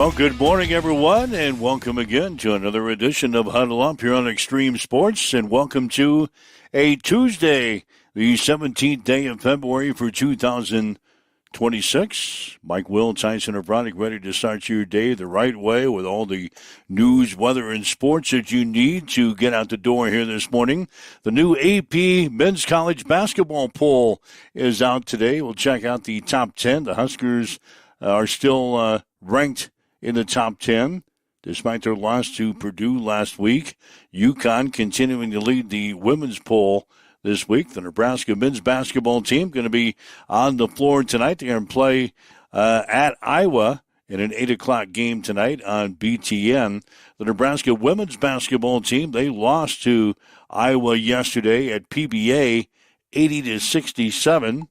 Well, good morning, everyone, and welcome again to another edition of Huddle Up here on Extreme Sports, and welcome to a Tuesday, the 17th day of February for 2026. Mike Will, Tyson O'Brien, ready to start your day the right way with all the news, weather, and sports that you need to get out the door here this morning. The new AP Men's College Basketball poll is out today. We'll check out the top 10. The Huskers are still ranked in the top 10, despite their loss to Purdue last week. UConn continuing to lead the women's poll this week. The Nebraska men's basketball team going to be on the floor tonight. They're going to play at Iowa in an 8 o'clock game tonight on BTN. The Nebraska women's basketball team, they lost to Iowa yesterday at PBA 80-67.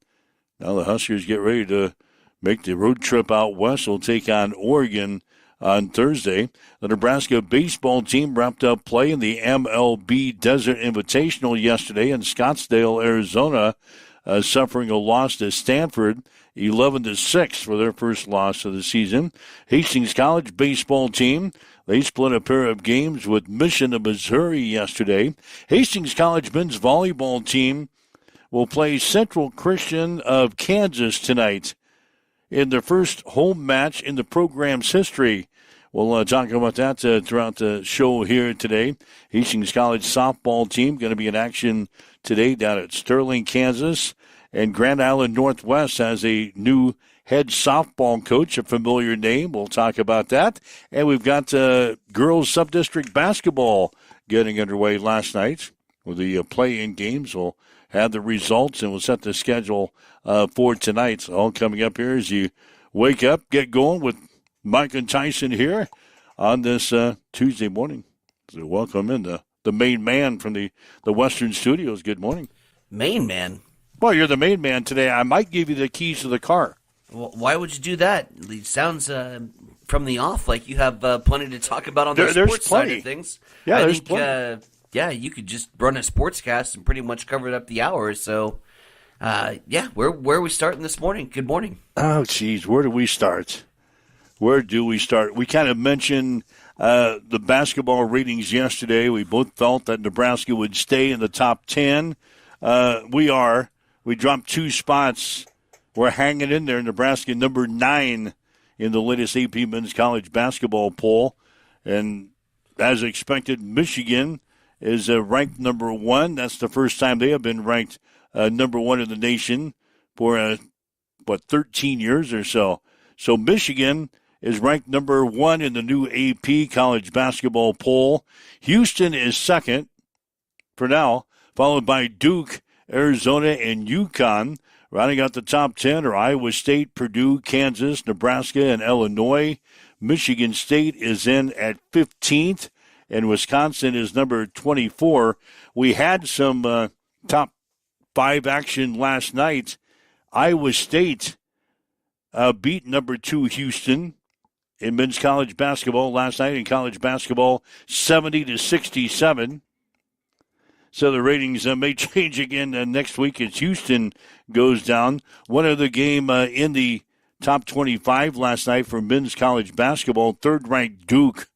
Now the Huskers get ready to make the road trip out west. Will take on Oregon on Thursday. The Nebraska baseball team wrapped up play in the MLB Desert Invitational yesterday in Scottsdale, Arizona, suffering a loss to Stanford, 11-6 for their first loss of the season. Hastings College baseball team, they split a pair of games with Mission of Missouri yesterday. Hastings College men's volleyball team will play Central Christian of Kansas tonight in their first home match in the program's history. We'll talk about that throughout the show here today. Hastings College softball team going to be in action today down at Sterling, Kansas. And Grand Island Northwest has a new head softball coach, a familiar name. We'll talk about that. And we've got girls sub-district basketball getting underway last night with the play-in games. We'll have the results, and we'll set the schedule for tonight. So all coming up here as you wake up, get going with Mike and Tyson here on this Tuesday morning. So welcome in the main man from the Western Studios. Good morning. Main man? Well, you're the main man today. I might give you the keys to the car. Well, why would you do that? It sounds from the off like you have plenty to talk about on the sports side of things. Yeah, there's plenty. Yeah, you could just run a sportscast and pretty much cover it up the hour. So, where are we starting this morning? Good morning. Oh, geez, where do we start? We kind of mentioned the basketball ratings yesterday. We both felt that Nebraska would stay in the top 10. We dropped 2 spots. We're hanging in there. Nebraska number 9 in the latest AP Men's College Basketball poll. And as expected, Michigan is ranked number 1. That's the first time they have been ranked number 1 in the nation for, 13 years or so. So Michigan is ranked number 1 in the new AP college basketball poll. Houston is second for now, followed by Duke, Arizona, and UConn. Rounding out the top 10 are Iowa State, Purdue, Kansas, Nebraska, and Illinois. Michigan State is in at 15th. And Wisconsin is number 24. We had some top 5 action last night. Iowa State beat number 2 Houston in men's college basketball last night in college basketball, 70-67. So the ratings may change again next week as Houston goes down. One other game in the top 25 last night for men's college basketball, third-ranked Duke.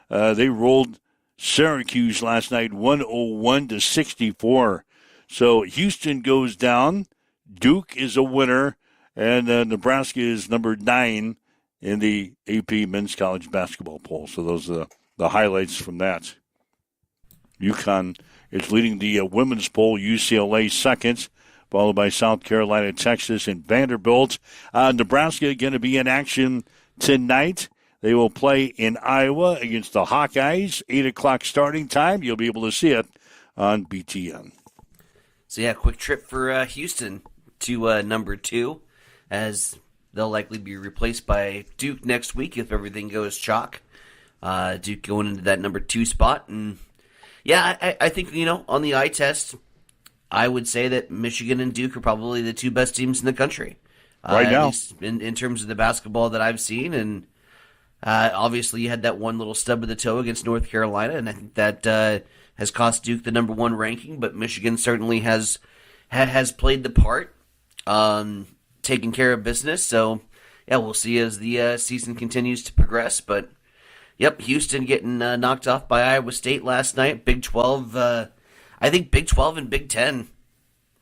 They rolled Syracuse last night, 101-64. So Houston goes down. Duke is a winner, and Nebraska is number 9 in the AP Men's College Basketball poll. So those are the highlights from that. UConn is leading the women's poll. UCLA second, followed by South Carolina, Texas, and Vanderbilt. Nebraska going to be in action tonight. They will play in Iowa against the Hawkeyes, 8 o'clock starting time. You'll be able to see it on BTN. So, yeah, quick trip for Houston to number 2, as they'll likely be replaced by Duke next week if everything goes chalk. Duke going into that number 2 spot. And, yeah, I think, on the eye test, I would say that Michigan and Duke are probably the 2 best teams in the country. Right now. At least in terms of the basketball that I've seen. And obviously you had that one little stub of the toe against North Carolina, and I think that has cost Duke the number 1 ranking, but Michigan certainly has played the part, taking care of business. So yeah, we'll see as the season continues to progress. But yep, Houston getting knocked off by Iowa State last night. Big 12. I think Big 12 and Big 10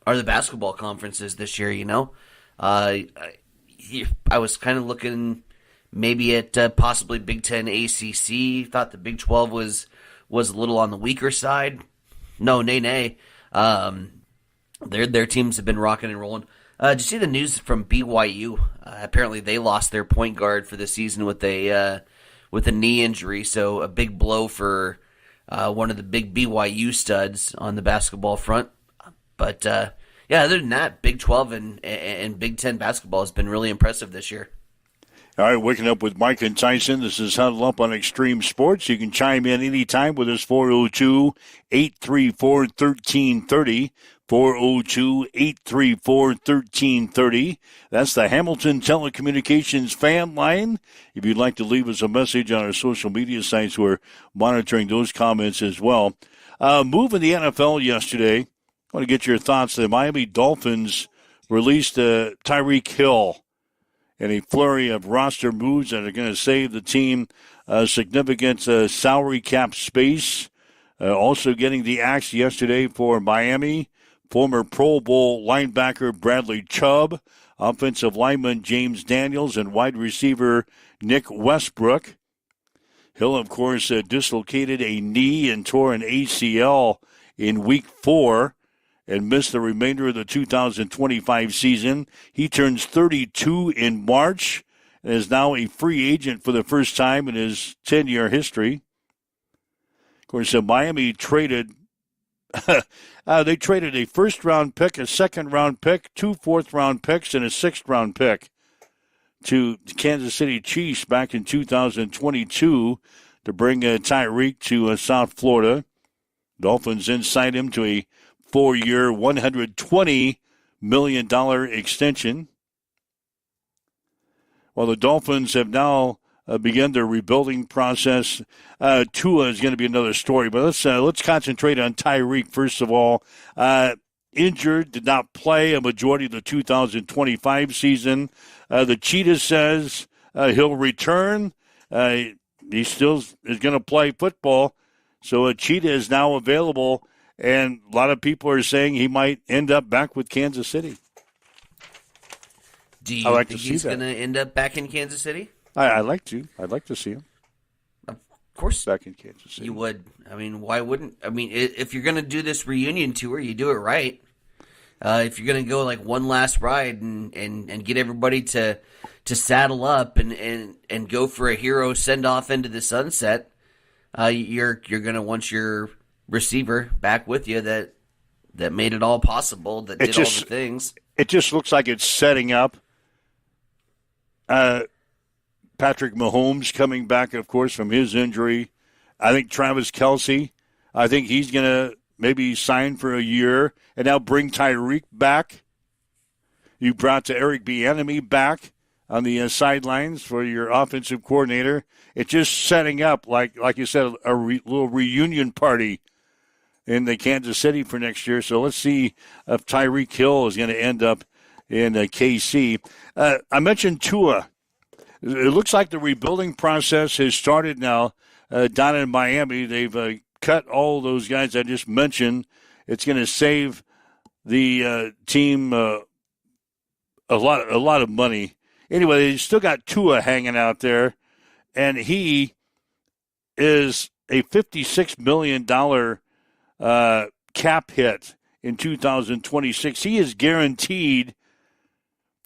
are the basketball conferences this year. I was kind of looking maybe at possibly Big 10 ACC. Thought the Big 12 was a little on the weaker side. No, nay. Their teams have been rocking and rolling. Did you see the news from BYU? Apparently they lost their point guard for the season with a knee injury. So a big blow for one of the big BYU studs on the basketball front. But yeah, other than that, Big 12 and Big 10 basketball has been really impressive this year. All right, waking up with Mike and Tyson. This is Huddle Up on Extreme Sports. You can chime in anytime with us, 402-834-1330. 402-834-1330. That's the Hamilton Telecommunications fan line. If you'd like to leave us a message on our social media sites, we're monitoring those comments as well. Move in the NFL yesterday. I want to get your thoughts. The Miami Dolphins released Tyreek Hill in a flurry of roster moves that are going to save the team significant salary cap space. Also getting the axe yesterday for Miami, former Pro Bowl linebacker Bradley Chubb, offensive lineman James Daniels, and wide receiver Nick Westbrook. Hill, of course, dislocated a knee and tore an ACL in Week 4 and missed the remainder of the 2025 season. He turns 32 in March and is now a free agent for the first time in his 10-year history. Of course, Miami traded they traded a first-round pick, a second-round pick, 2 fourth-round picks, and a sixth-round pick to Kansas City Chiefs back in 2022 to bring Tyreek to South Florida. Dolphins then signed him to a 4-year, $120 million extension. Well, the Dolphins have now begun their rebuilding process. Tua is going to be another story, but let's concentrate on Tyreek first of all. Injured, did not play a majority of the 2025 season. The Cheetah says he'll return. He still is going to play football, so a Cheetah is now available. And a lot of people are saying he might end up back with Kansas City. Do you think he's going to end up back in Kansas City? I'd like to. I'd like to see him. Of course. Back in Kansas City. You would. I mean, why wouldn't? I mean, if you're going to do this reunion tour, you do it right. If you're going to go like one last ride and get everybody to saddle up and go for a hero send-off into the sunset, you're going to want your receiver back with you that made it all possible, that did all the things. It just looks like it's setting up. Patrick Mahomes coming back, of course, from his injury. I think Travis Kelce, I think he's going to maybe sign for a year and now bring Tyreek back. You brought to Eric Bieniemy back on the sidelines for your offensive coordinator. It's just setting up, like you said, a little reunion party in the Kansas City for next year. So let's see if Tyreek Hill is going to end up in KC. I mentioned Tua. It looks like the rebuilding process has started now down in Miami. They've cut all those guys I just mentioned. It's going to save the team a lot of money. Anyway, they still got Tua hanging out there, and he is a $56 million cap hit in 2026. He is guaranteed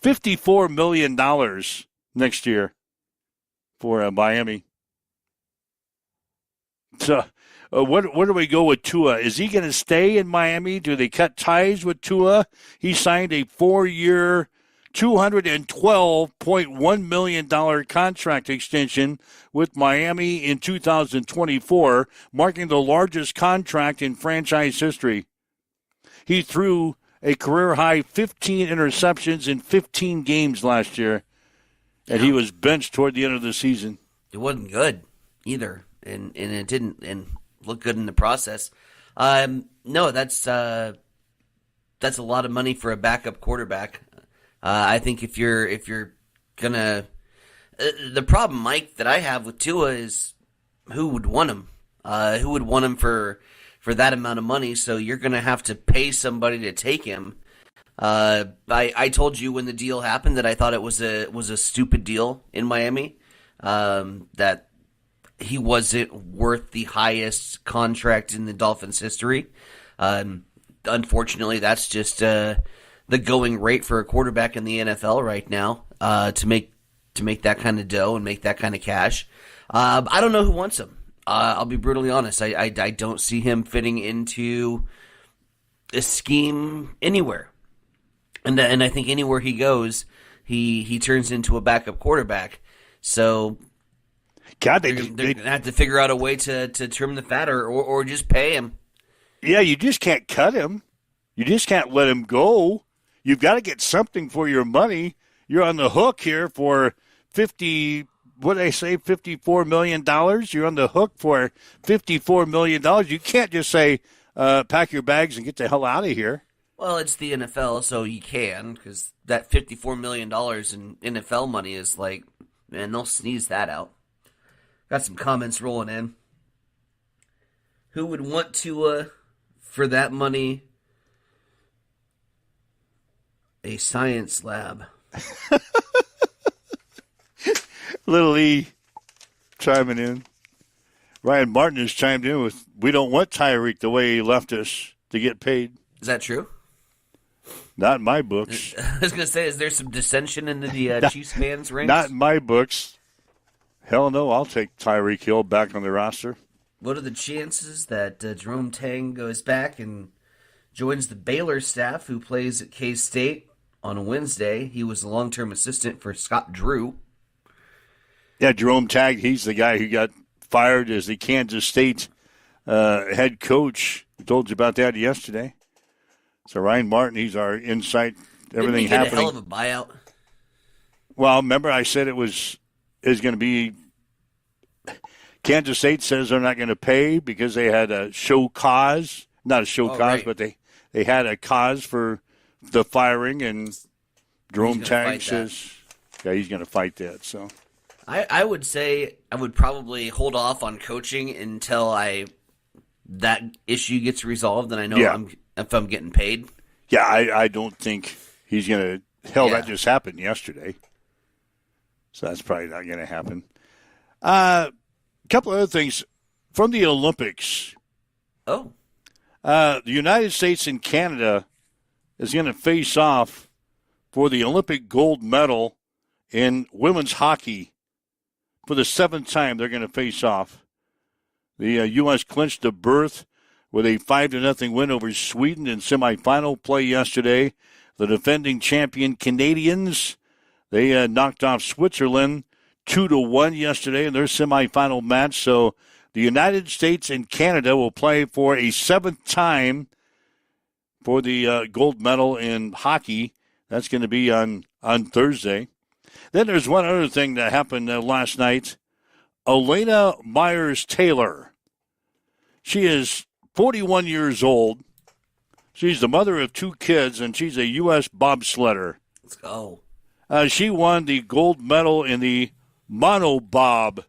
$54 million next year for Miami. So where do we go with Tua? Is he going to stay in Miami? Do they cut ties with Tua? He signed a 4-year, $212.1 million contract extension with Miami in 2024, marking the largest contract in franchise history. He threw a career-high 15 interceptions in 15 games last year, and he was benched toward the end of the season. It wasn't good either, and it didn't look good in the process. No, that's a lot of money for a backup quarterback. I think if you're gonna The problem, Mike, that I have with Tua is who would want him? Who would want him for that amount of money? So you're going to have to pay somebody to take him. I told you when the deal happened that I thought it was a stupid deal in Miami. That he wasn't worth the highest contract in the Dolphins' history. Unfortunately, that's just the going rate for a quarterback in the NFL right now. To make that kind of dough and make that kind of cash. I don't know who wants him. I'll be brutally honest. I don't see him fitting into a scheme anywhere. And I think anywhere he goes, he turns into a backup quarterback. So God, they're going to have to figure out a way to trim the fat or just pay him. Yeah, you just can't cut him. You just can't let him go. You've got to get something for your money. You're on the hook here for $54 million. You're on the hook for $54 million. You can't just say, pack your bags and get the hell out of here. Well, it's the NFL, so you can, because that $54 million in NFL money is like, man, they'll sneeze that out. Got some comments rolling in. Who would want to, for that money, a science lab? Little E chiming in. Ryan Martin has chimed in with, we don't want Tyreek the way he left us to get paid. Is that true? Not in my books. I was going to say, is there some dissension in the Chiefs fans' ranks? Not in my books. Hell no, I'll take Tyreek Hill back on the roster. What are the chances that Jerome Tang goes back and joins the Baylor staff who plays at K-State on Wednesday? He was a long-term assistant for Scott Drew. Yeah, Jerome Tang, he's the guy who got fired as the Kansas State head coach. I told you about that yesterday. So Ryan Martin, he's our insight. Everything Didn't he get happening. a hell of a buyout? Well, remember I said it was going to be. Kansas State says they're not going to pay because they had a show cause, not a show cause, right. but they had a cause for the firing, and Jerome Tang says, yeah, he's going to fight that. So I would say I would probably hold off on coaching until that issue gets resolved, and I know if I'm getting paid. Yeah, I don't think he's going to. Hell, that just happened yesterday, so that's probably not going to happen. A couple other things from the Olympics. Oh, the United States and Canada is going to face off for the Olympic gold medal in women's hockey. For the seventh time, they're going to face off. The U.S. clinched a berth with a 5-0 win over Sweden in semifinal play yesterday. The defending champion Canadians, they knocked off Switzerland 2-1 yesterday in their semifinal match. So the United States and Canada will play for a seventh time for the gold medal in hockey. That's going to be on Thursday. Then there's one other thing that happened last night. Elena Myers-Taylor. She is 41 years old. She's the mother of 2 kids, and she's a U.S. bobsledder. let's go. She won the gold medal in the monobob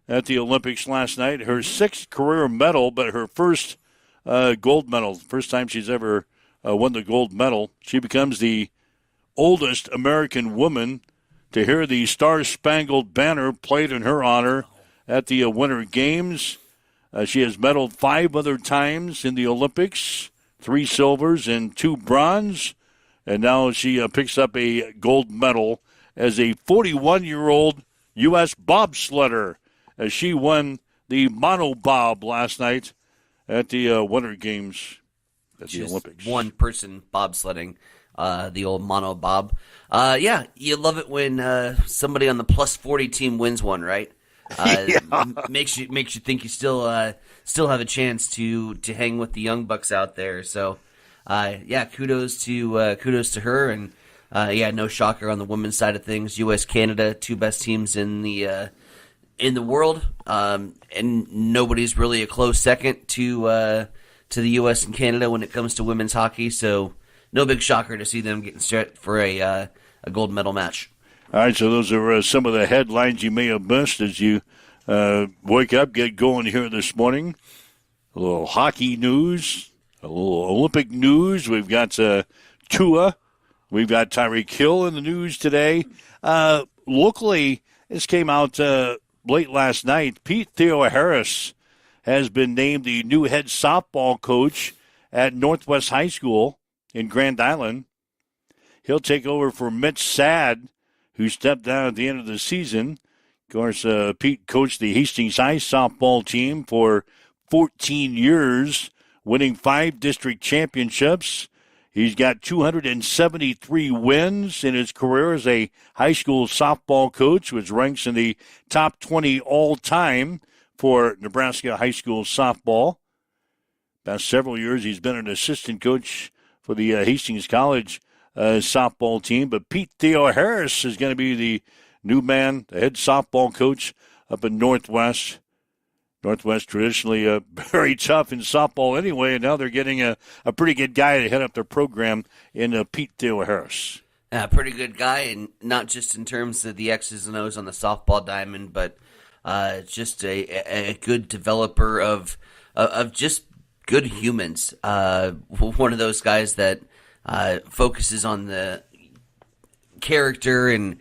at the Olympics last night. Her 6th career medal, but her first gold medal. First time she's ever won the gold medal. She becomes the oldest American woman to hear the Star-Spangled Banner played in her honor at the Winter Games. She has medaled 5 other times in the Olympics, 3 silvers and 2 bronze, and now she picks up a gold medal as a 41-year-old U.S. bobsledder as she won the monobob last night at the Winter Games at the Olympics. One person bobsledding. The old monobob. Yeah, you love it when somebody on the plus 40 team wins one, right? Makes you think you still have a chance to hang with the young bucks out there. So, kudos to her, and no shocker on the women's side of things. U.S. Canada, 2 best teams in the world, and nobody's really a close second to the U.S. and Canada when it comes to women's hockey. So. No big shocker to see them getting set for a gold medal match. All right, so those are some of the headlines you may have missed as you wake up, get going here this morning. A little hockey news, a little Olympic news. We've got Tua. We've got Tyreek Hill in the news today. Locally, this came out late last night. Pete Theoharis has been named the new head softball coach at Northwest High School in Grand Island. He'll take over for Mitch Sad, who stepped down at the end of the season. Of course, Pete coached the Hastings High softball team for 14 years, winning 5 district championships. He's got 273 wins in his career as a high school softball coach, which ranks in the top 20 all-time for Nebraska high school softball. Past several years, he's been an assistant coach for the Hastings College softball team. But Pete Theoharis is going to be the new man, the head softball coach up in Northwest. Northwest traditionally very tough in softball anyway, and now they're getting a pretty good guy to head up their program in Pete Theoharis. Pretty good guy, and not just in terms of the X's and O's on the softball diamond, but just a good developer of just good humans. One of those guys that focuses on the character and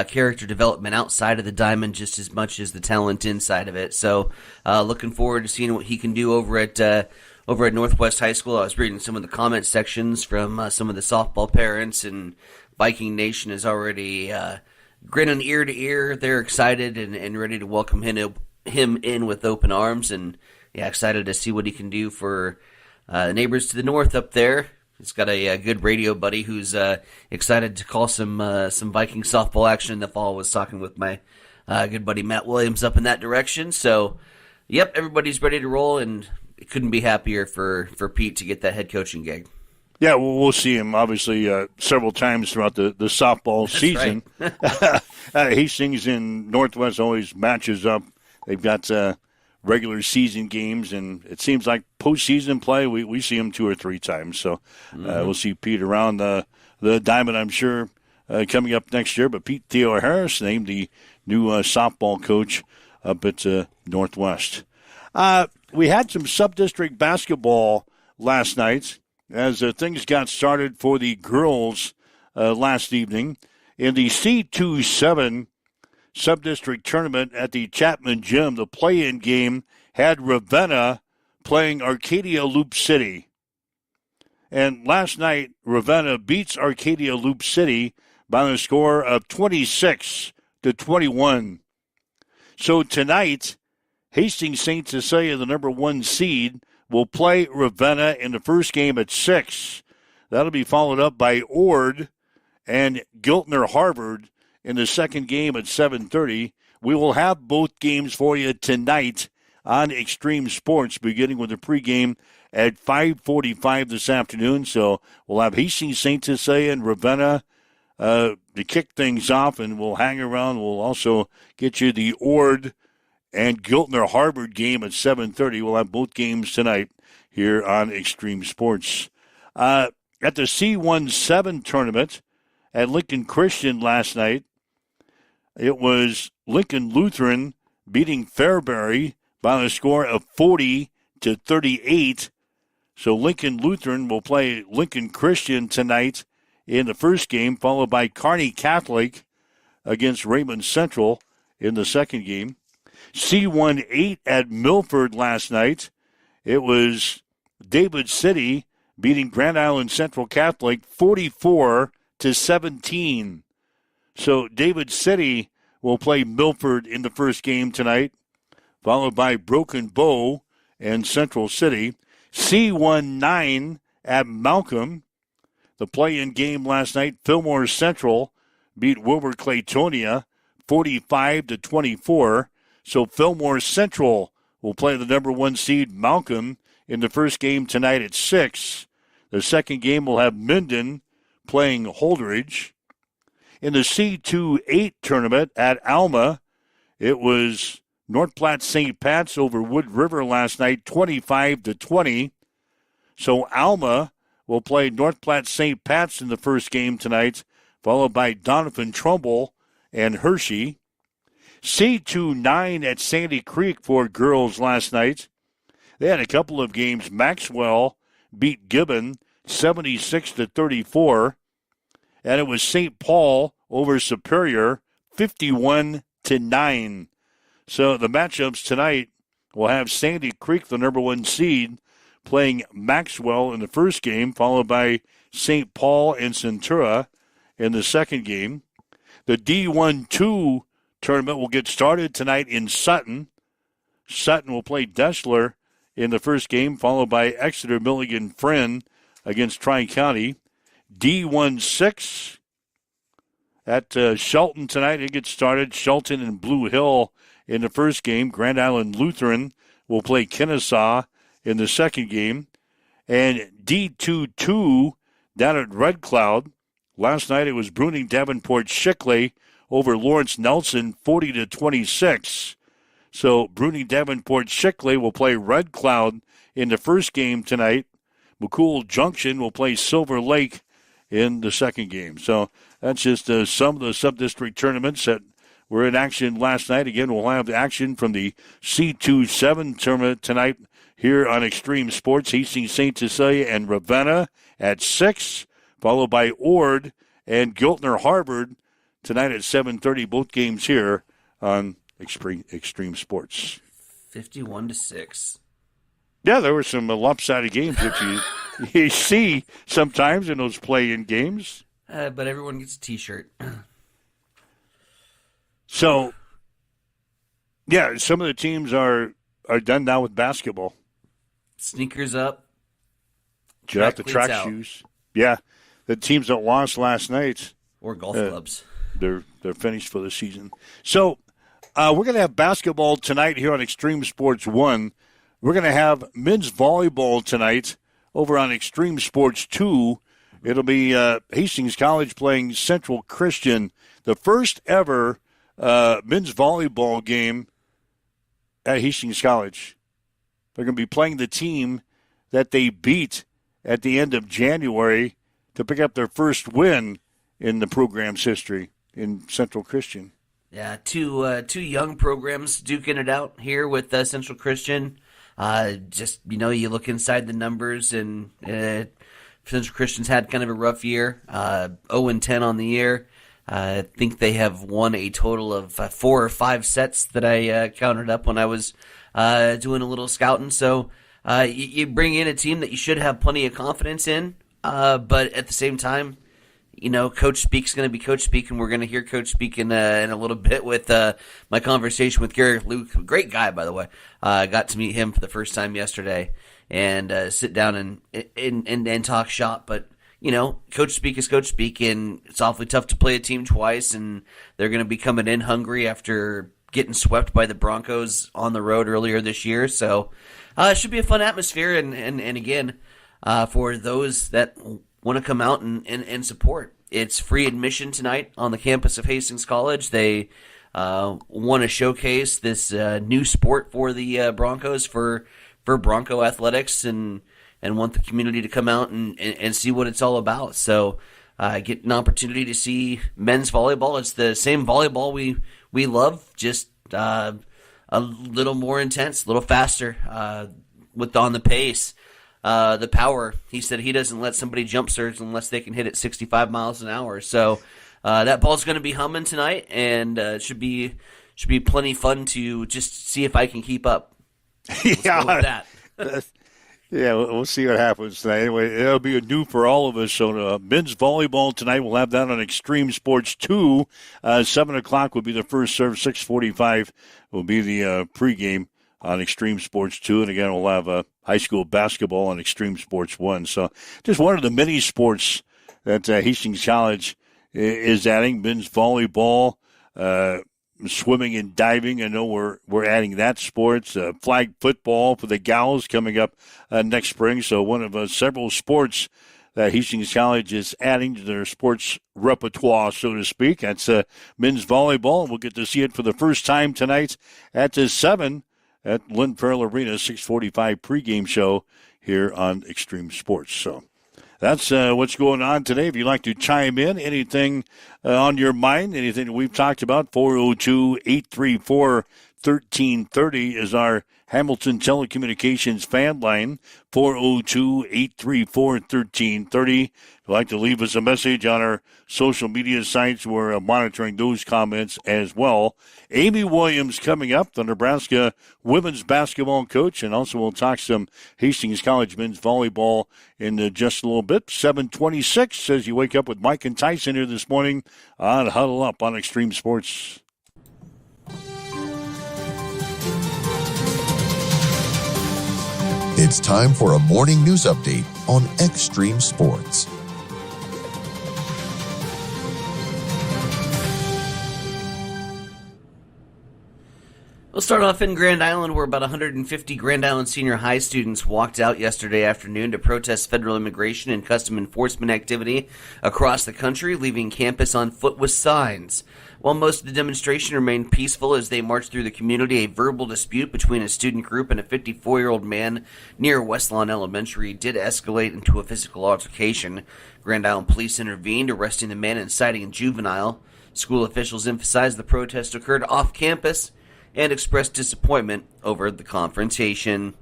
character development outside of the diamond just as much as the talent inside of it. So looking forward to seeing what he can do over at Northwest High School. I was reading some of the comment sections from some of the softball parents, and Viking Nation is already grinning ear to ear. They're excited and ready to welcome him in with open arms, and excited to see what he can do for the neighbors to the north up there. He's got a good radio buddy who's excited to call some Viking softball action in the fall. I was talking with my good buddy Matt Williams up in that direction. So, everybody's ready to roll, and couldn't be happier for Pete to get that head coaching gig. Yeah, well, we'll see him, obviously, several times throughout the softball season. Right. Hastings and Northwest always matches up. They've got regular season games, and it seems like postseason play, we see him 2 or 3 times. So we'll see Pete around the diamond, I'm sure, coming up next year. But Pete Theoharis named the new softball coach up at Northwest. We had some sub-district basketball last night as things got started for the girls last evening. In the C27 sub-district tournament at the Chapman Gym, the play-in game had Ravenna playing Arcadia Loop City. And last night, Ravenna beats Arcadia Loop City by the score of 26-21. So tonight, Hastings St. Cecilia, the number 1 seed, will play Ravenna in the first game at 6. That'll be followed up by Ord and Giltner Harvard in the second game at 7:30. We will have both games for you tonight on Extreme Sports, beginning with the pregame at 5:45 this afternoon. So we'll have Hastings St. Cecilia and Ravenna to kick things off, and we'll hang around. We'll also get you the Ord and Giltner Harvard game at 7:30. We'll have both games tonight here on Extreme Sports. At the C17 tournament at Lincoln Christian last night, it was Lincoln Lutheran beating Fairbury by the score of 40-38. So Lincoln Lutheran will play Lincoln Christian tonight in the first game, followed by Kearney Catholic against Raymond Central in the second game. C18 at Milford last night, it was David City beating Grand Island Central Catholic 44-17. So David City will play Milford in the first game tonight, followed by Broken Bow and Central City. C19 at Malcolm, the play-in game last night, Fillmore Central beat Wilbur Claytonia 45-24. So Fillmore Central will play the number 1 seed Malcolm in the first game tonight at 6. The second game will have Minden playing Holdridge. In the C28 tournament at Alma, it was North Platte St. Pat's over Wood River last night, 25-20. So Alma will play North Platte St. Pat's in the first game tonight, followed by Donovan Trumbull and Hershey. C2-9 at Sandy Creek for girls last night. They had a couple of games. Maxwell beat Gibbon 76-34. And it was St. Paul over Superior 51-9. So the matchups tonight will have Sandy Creek, the number 1 seed, playing Maxwell in the first game, followed by St. Paul and Centura in the second game. The D1-2 tournament will get started tonight in Sutton. Sutton will play Dessler in the first game, followed by Exeter Milligan Friend against Tri-County. D1-6 at Shelton tonight. It gets started. Shelton and Blue Hill in the first game. Grand Island Lutheran will play Kennesaw in the second game. And D2-2 down at Red Cloud. Last night it was Bruning Davenport Shickley over Lawrence Nelson 40-26. So Bruning Davenport Shickley will play Red Cloud in the first game tonight. McCool Junction will play Silver Lake in the second game. So that's just some of the sub-district tournaments that were in action last night. Again, we'll have action from the C2-7 tournament tonight here on Extreme Sports. Hastings St. Cecilia and Ravenna at 6, followed by Ord and Giltner Harvard tonight at 7:30. Both games here on Extreme Sports. 51-6. Yeah, there were some lopsided games that you see sometimes in those play-in games. But everyone gets a T-shirt. So, yeah, some of the teams are done now with basketball. Sneakers up. Get out the track shoes. Yeah, the teams that lost last night. Or golf clubs. They're finished for the season. So, we're going to have basketball tonight here on Extreme Sports 1. We're going to have men's volleyball tonight over on Extreme Sports 2. It'll be Hastings College playing Central Christian, the first ever men's volleyball game at Hastings College. They're going to be playing the team that they beat at the end of January to pick up their first win in the program's history in Central Christian. Yeah, two young programs duking it out here with Central Christian. You look inside the numbers, and Central Christian's had kind of a rough year, 0-10 on the year. I think they have won a total of 4 or 5 sets that I counted up when I was doing a little scouting. So you bring in a team that you should have plenty of confidence in, but at the same time, Coach Speak's going to be Coach Speak, and we're going to hear Coach Speak in a little bit with my conversation with Gary Luke. Great guy, by the way. Got to meet him for the first time yesterday and sit down and talk shop. But, Coach Speak is Coach Speak, and it's awfully tough to play a team twice, and they're going to be coming in hungry after getting swept by the Broncos on the road earlier this year. So it should be a fun atmosphere, and again, for those that want to come out and support. It's free admission tonight on the campus of Hastings College. They want to showcase this new sport for the Broncos, for Bronco athletics, and want the community to come out and see what it's all about. So get an opportunity to see men's volleyball. It's the same volleyball we love, just a little more intense, a little faster on the pace. The power. He said he doesn't let somebody jump serve unless they can hit it 65 miles an hour. So that ball's going to be humming tonight, and it should be plenty fun to just see if I can keep up. Let's go with that. Yeah, we'll see what happens tonight. Anyway, it'll be a new for all of us. So men's volleyball tonight, we'll have that on Extreme Sports 2. 7 o'clock will be the first serve. 6:45 will be the pregame on Extreme Sports 2. And again, we'll have high school basketball on Extreme Sports 1. So just one of the many sports that Hastings College is adding. Men's volleyball, swimming and diving. I know we're adding that sports. Flag football for the gals coming up next spring. So one of several sports that Hastings College is adding to their sports repertoire, so to speak. That's men's volleyball. We'll get to see it for the first time tonight at 7 at Lynn Farrell Arena, 6:45 pregame show here on Extreme Sports. So That's what's going on today. If you'd like to chime in, anything on your mind, anything that we've talked about, 402-834-1330 is our Hamilton Telecommunications fan line, 402-834-1330. If you'd like to leave us a message on our social media sites, we're monitoring those comments as well. Amy Williams coming up, the Nebraska women's basketball coach, and also we'll talk some Hastings College men's volleyball in just a little bit. 7:26 as you wake up with Mike and Tyson here this morning on Huddle Up on Extreme Sports. It's time for a morning news update on Extreme Sports. We'll start off in Grand Island, where about 150 Grand Island Senior High students walked out yesterday afternoon to protest federal immigration and custom enforcement activity across the country, leaving campus on foot with signs. While most of the demonstration remained peaceful as they marched through the community, a verbal dispute between a student group and a 54-year-old man near West Lawn Elementary did escalate into a physical altercation. Grand Island police intervened, arresting the man and citing a juvenile. School officials emphasized the protest occurred off campus and expressed disappointment over the confrontation.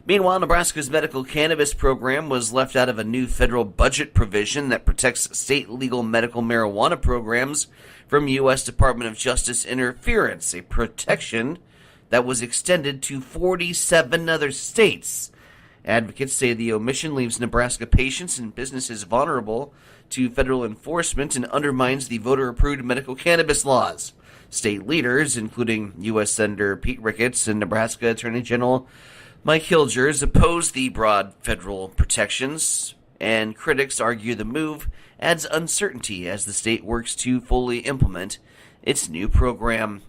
Meanwhile, Nebraska's medical cannabis program was left out of a new federal budget provision that protects state legal medical marijuana programs from U.S. Department of Justice interference, a protection that was extended to 47 other states. Advocates say the omission leaves Nebraska patients and businesses vulnerable to federal enforcement and undermines the voter-approved medical cannabis laws. State leaders, including U.S. Senator Pete Ricketts and Nebraska Attorney General Mike Hilgers, oppose the broad federal protections, and critics argue the move adds uncertainty as the state works to fully implement its new program.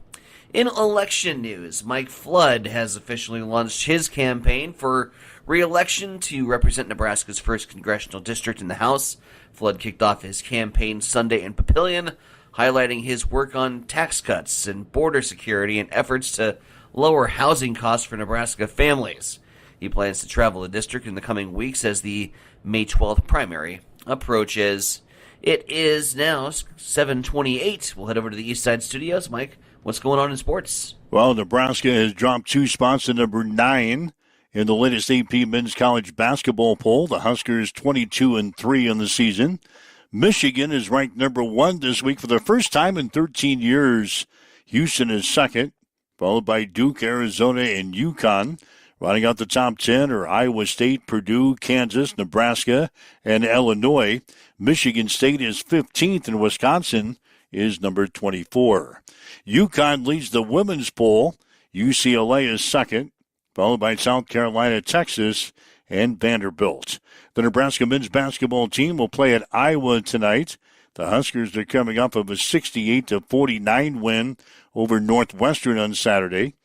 In election news, Mike Flood has officially launched his campaign for re-election to represent Nebraska's 1st congressional district in the House. Flood kicked off his campaign Sunday in Papillion, highlighting his work on tax cuts and border security and efforts to lower housing costs for Nebraska families. He plans to travel the district in the coming weeks as the May 12th primary approaches. It is now 7:28. We'll head over to the East Side Studios. Mike, what's going on in sports? Well, Nebraska has dropped 2 spots to number 9 in the latest AP Men's College Basketball poll. The Huskers 22-3 in the season. Michigan is ranked number 1 this week for the first time in 13 years. Houston is second, followed by Duke, Arizona, and UConn. Rounding out the top 10 are Iowa State, Purdue, Kansas, Nebraska, and Illinois. Michigan State is 15th, and Wisconsin is number 24. UConn leads the women's poll. UCLA is second, followed by South Carolina, Texas, and Vanderbilt. The Nebraska men's basketball team will play at Iowa tonight. The Huskers are coming off of a 68-49 win over Northwestern on Saturday.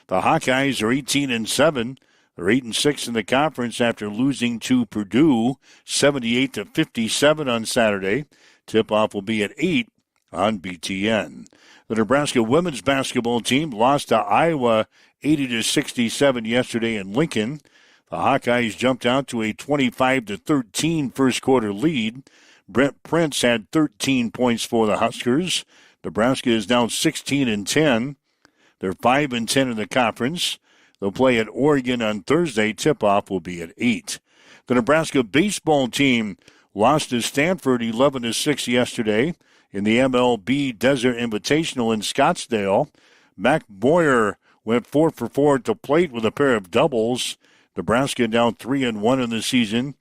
The Hawkeyes are 18-7. They're 8-6 in the conference after losing to Purdue 78-57 on Saturday. Tip-off will be at 8 on BTN. The Nebraska women's basketball team lost to Iowa 80-67 yesterday in Lincoln. The Hawkeyes jumped out to a 25-13 first quarter lead. Brent Prince had 13 points for the Huskers. Nebraska is now 16-10. They're 5-10 in the conference. They'll play at Oregon on Thursday. Tip-off will be at 8. The Nebraska baseball team lost to Stanford 11-6 yesterday in the MLB Desert Invitational in Scottsdale. Mac Boyer went 4 for 4 at the plate with a pair of doubles. Nebraska now 3-1 in the season.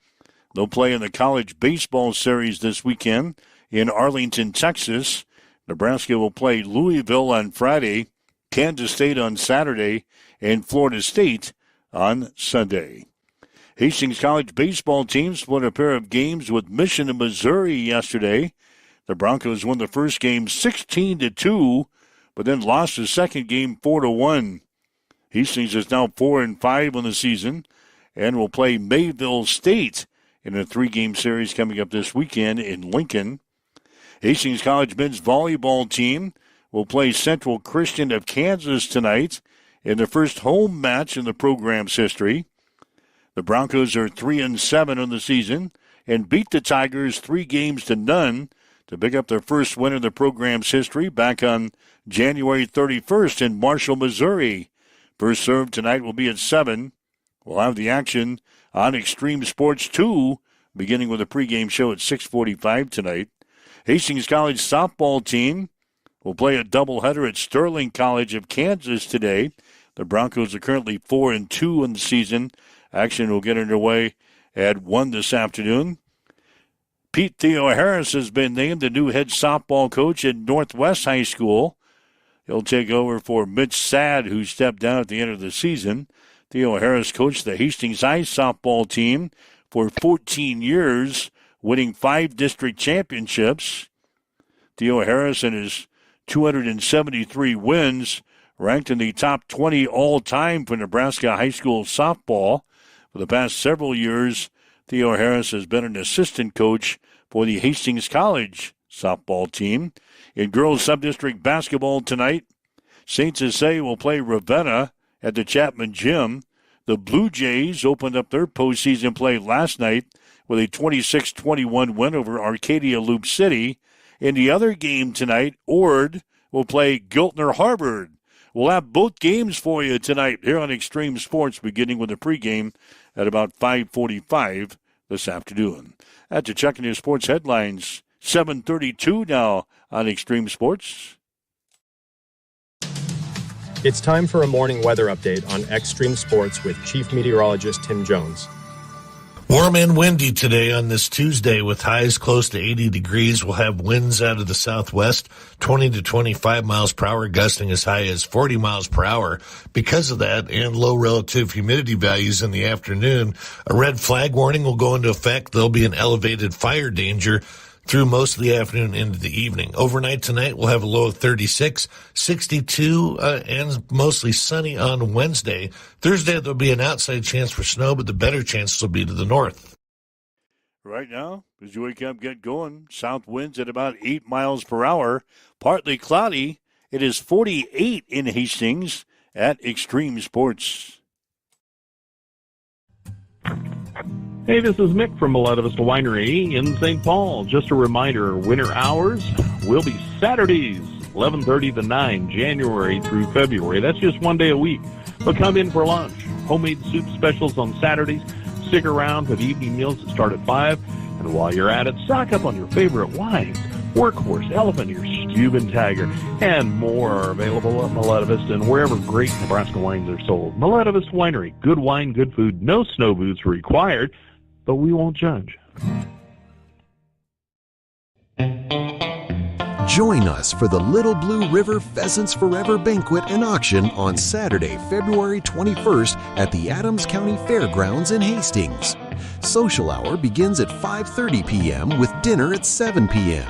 They'll play in the College Baseball Series this weekend in Arlington, Texas. Nebraska will play Louisville on Friday, Kansas State on Saturday, and Florida State on Sunday. Hastings College baseball team split a pair of games with Mission and Missouri yesterday. The Broncos won the first game 16-2, but then lost the second game 4-1. Hastings is now 4-5 on the season and will play Mayville State in a 3-game series coming up this weekend in Lincoln. Hastings College men's volleyball team will play Central Christian of Kansas tonight in the first home match in the program's history. The Broncos are 3-7 on the season and beat the Tigers 3-0 to pick up their first win in the program's history back on January 31st in Marshall, Missouri. First serve tonight will be at 7. We'll have the action on Extreme Sports 2, beginning with a pregame show at 6:45 tonight. Hastings College softball team will play a doubleheader at Sterling College of Kansas today. The Broncos are currently 4-2 in the season. Action will get underway at 1 this afternoon. Pete Theo Harris has been named the new head softball coach at Northwest High School. He'll take over for Mitch Sadd, who stepped down at the end of the season. Theo Harris coached the Hastings High softball team for 14 years, winning 5 district championships. Theo Harris and his 273 wins ranked in the top 20 all-time for Nebraska high school softball. For the past several years, Theo Harris has been an assistant coach for the Hastings College softball team. In girls sub-district basketball tonight, St. Cecilia will play Ravenna at the Chapman Gym. The Blue Jays opened up their postseason play last night with a 26-21 win over Arcadia Loop City. In the other game tonight, Ord will play Giltner Harvard. We'll have both games for you tonight here on Extreme Sports, beginning with the pregame at about 5:45 this afternoon. That's your checking your sports headlines. 7:32 now on Extreme Sports. It's time for a morning weather update on Extreme Sports with Chief Meteorologist Tim Jones. Warm and windy today on this Tuesday with highs close to 80 degrees. We'll have winds out of the southwest, 20 to 25 miles per hour, gusting as high as 40 miles per hour. Because of that and low relative humidity values in the afternoon, a red flag warning will go into effect. There'll be an elevated fire danger through most of the afternoon into the evening. Overnight tonight, we'll have a low of 36, 62, and mostly sunny on Wednesday. Thursday, there'll be an outside chance for snow, but the better chances will be to the north. Right now, as you wake up, get going, south winds at about 8 miles per hour. Partly cloudy. It is 48 in Hastings at Extreme Sports. Hey, this is Mick from Miletta Vista Winery in St. Paul. Just a reminder, winter hours will be Saturdays, 11:30 to 9, January through February. That's just one day a week. But come in for lunch. Homemade soup specials on Saturdays. Stick around for the evening meals that start at 5. And while you're at it, stock up on your favorite wines. Workhorse, Elephant Ear, Steuben Tiger, and more are available at Miletta Vista and wherever great Nebraska wines are sold. Miletta Vista Winery, good wine, good food, no snow boots required, but we won't judge. Join us for the Little Blue River Pheasants Forever Banquet and Auction on Saturday, February 21st at the Adams County Fairgrounds in Hastings. Social hour begins at 5:30 p.m. with dinner at 7 p.m.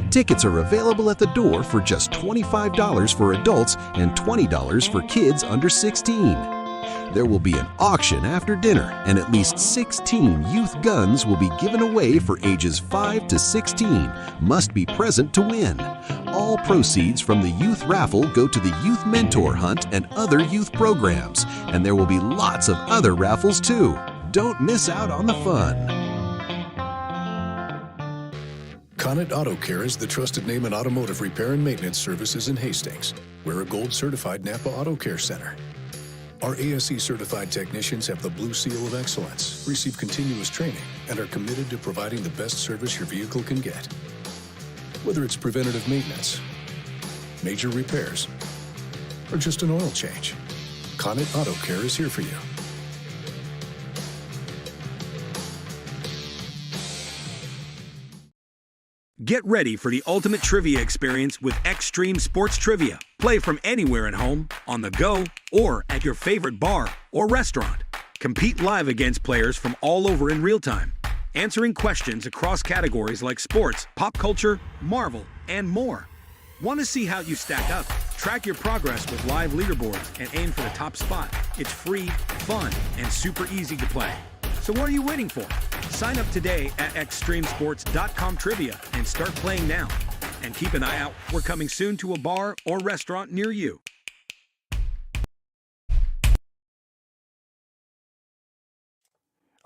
Tickets are available at the door for just $25 for adults and $20 for kids under 16. There will be an auction after dinner, and at least 16 youth guns will be given away for ages 5 to 16. Must be present to win. All proceeds from the youth raffle go to the Youth Mentor Hunt and other youth programs, and there will be lots of other raffles too. Don't miss out on the fun. Connet Auto Care is the trusted name in automotive repair and maintenance services in Hastings. We're a gold-certified Napa Auto Care Center. Our ASE-certified technicians have the Blue Seal of Excellence, receive continuous training, and are committed to providing the best service your vehicle can get. Whether it's preventative maintenance, major repairs, or just an oil change, Connet Auto Care is here for you. Get ready for the ultimate trivia experience with Extreme Sports Trivia. Play from anywhere at home, on the go, or at your favorite bar or restaurant. Compete live against players from all over in real time, answering questions across categories like sports, pop culture, Marvel, and more. Want to see how you stack up? Track your progress with live leaderboards and aim for the top spot. It's free, fun, and super easy to play. So what are you waiting for? Sign up today at extremesports.com trivia and start playing now. And keep an eye out. We're coming soon to a bar or restaurant near you.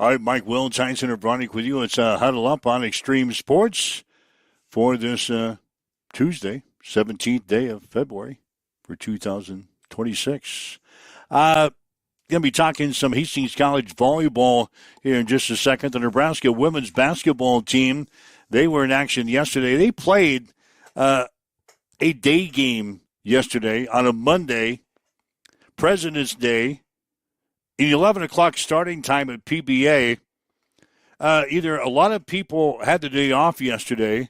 All right, Mike Will, Giant Center Bronick with you. Let's huddle up on Extreme Sports for this Tuesday, 17th day of February for 2026. Going to be talking some Hastings College volleyball here in just a second. The Nebraska women's basketball team, they were in action yesterday. They played a day game yesterday on a Monday, President's Day, in 11 o'clock starting time at PBA. Either a lot of people had the day off yesterday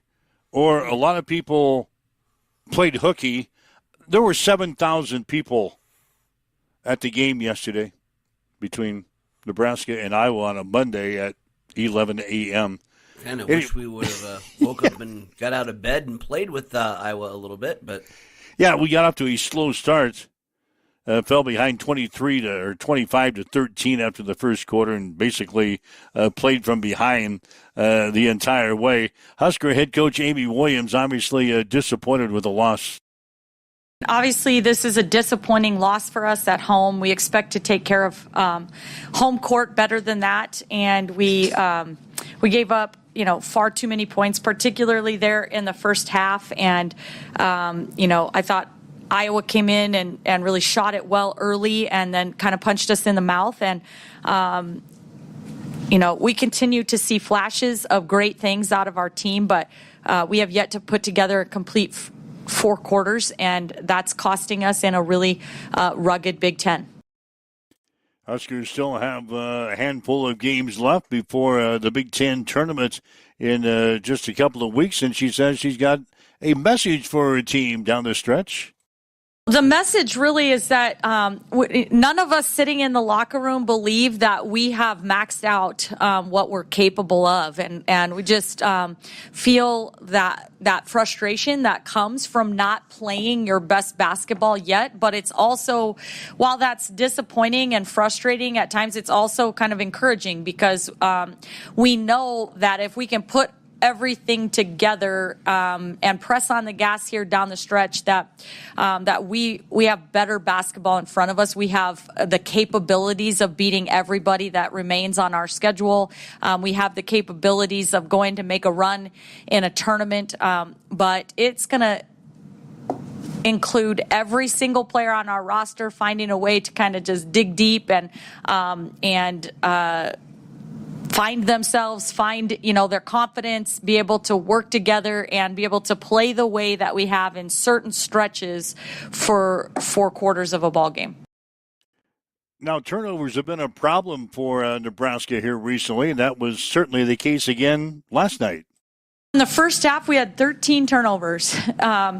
or a lot of people played hooky. There were 7,000 people at the game yesterday between Nebraska and Iowa on a Monday at 11 a.m. Kind of wish we would have woke up and got out of bed and played with Iowa a little bit, but yeah, we got off to a slow start. Fell behind 25 to 13 after the first quarter, and basically played from behind the entire way. Husker head coach Amy Williams obviously disappointed with the loss. Obviously, this is a disappointing loss for us at home. We expect to take care of home court better than that, and we gave up far too many points, particularly there in the first half. And I thought Iowa came in and really shot it well early and then kind of punched us in the mouth. And, we continue to see flashes of great things out of our team, but we have yet to put together a complete four quarters, and that's costing us in a really rugged Big Ten. Huskers still have a handful of games left before the Big Ten tournament in just a couple of weeks, and she says she's got a message for her team down the stretch. The message really is that none of us sitting in the locker room believe that we have maxed out what we're capable of. And we just feel that frustration that comes from not playing your best basketball yet. But it's also, while that's disappointing and frustrating at times, it's also kind of encouraging because we know that if we can put everything together and press on the gas here down the stretch, that we have better basketball in front of us. We have the capabilities of beating everybody that remains on our schedule. We have the capabilities of going to make a run in a tournament, but it's going to include every single player on our roster finding a way to kind of just dig deep and find themselves, find their confidence, be able to work together and be able to play the way that we have in certain stretches for 4 quarters of a ball game. Now, turnovers have been a problem for Nebraska here recently, and that was certainly the case again last night. In the first half, we had 13 turnovers,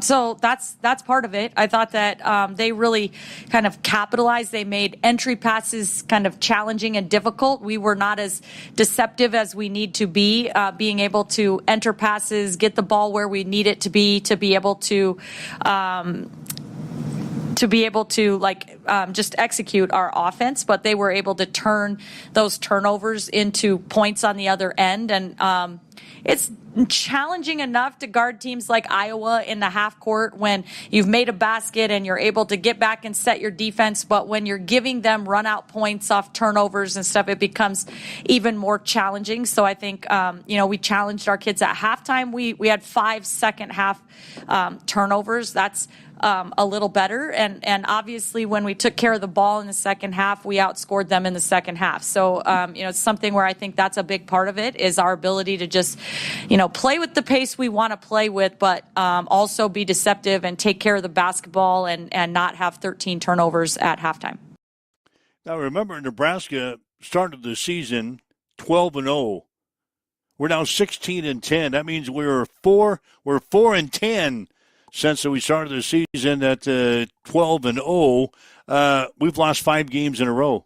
so that's part of it. I thought that they really kind of capitalized. They made entry passes kind of challenging and difficult. We were not as deceptive as we need to be, being able to enter passes, get the ball where we need it to be able to just execute our offense, but they were able to turn those turnovers into points on the other end. And it's challenging enough to guard teams like Iowa in the half court when you've made a basket and you're able to get back and set your defense. But when you're giving them run out points off turnovers and stuff, it becomes even more challenging. So I think, we challenged our kids at halftime. We had 5 second half turnovers. That's a little better. And obviously when we took care of the ball in the second half, we outscored them in the second half. So, it's something where I think that's a big part of it is our ability to just, play with the pace we want to play with, but also be deceptive and take care of the basketball and not have 13 turnovers at halftime. Now, remember, Nebraska started the season 12-0. We're now 16-10. That means we're 4-10 since we started the season at 12-0. We've lost 5 games in a row.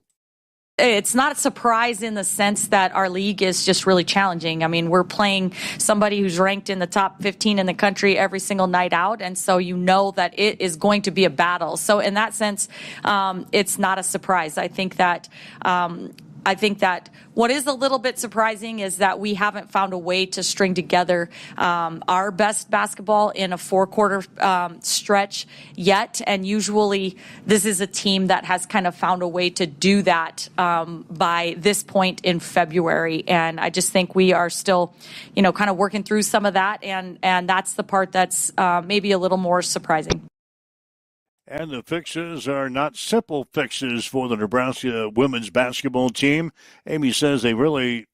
It's not a surprise in the sense that our league is just really challenging. I mean, we're playing somebody who's ranked in the top 15 in the country every single night out, and so you know that it is going to be a battle. So in that sense, it's not a surprise. I think that I think that what is a little bit surprising is that we haven't found a way to string together our best basketball in a 4-quarter stretch yet. And usually this is a team that has kind of found a way to do that by this point in February. And I just think we are still, kind of working through some of that. And that's the part that's maybe a little more surprising. And the fixes are not simple fixes for the Nebraska women's basketball team. Amy says they really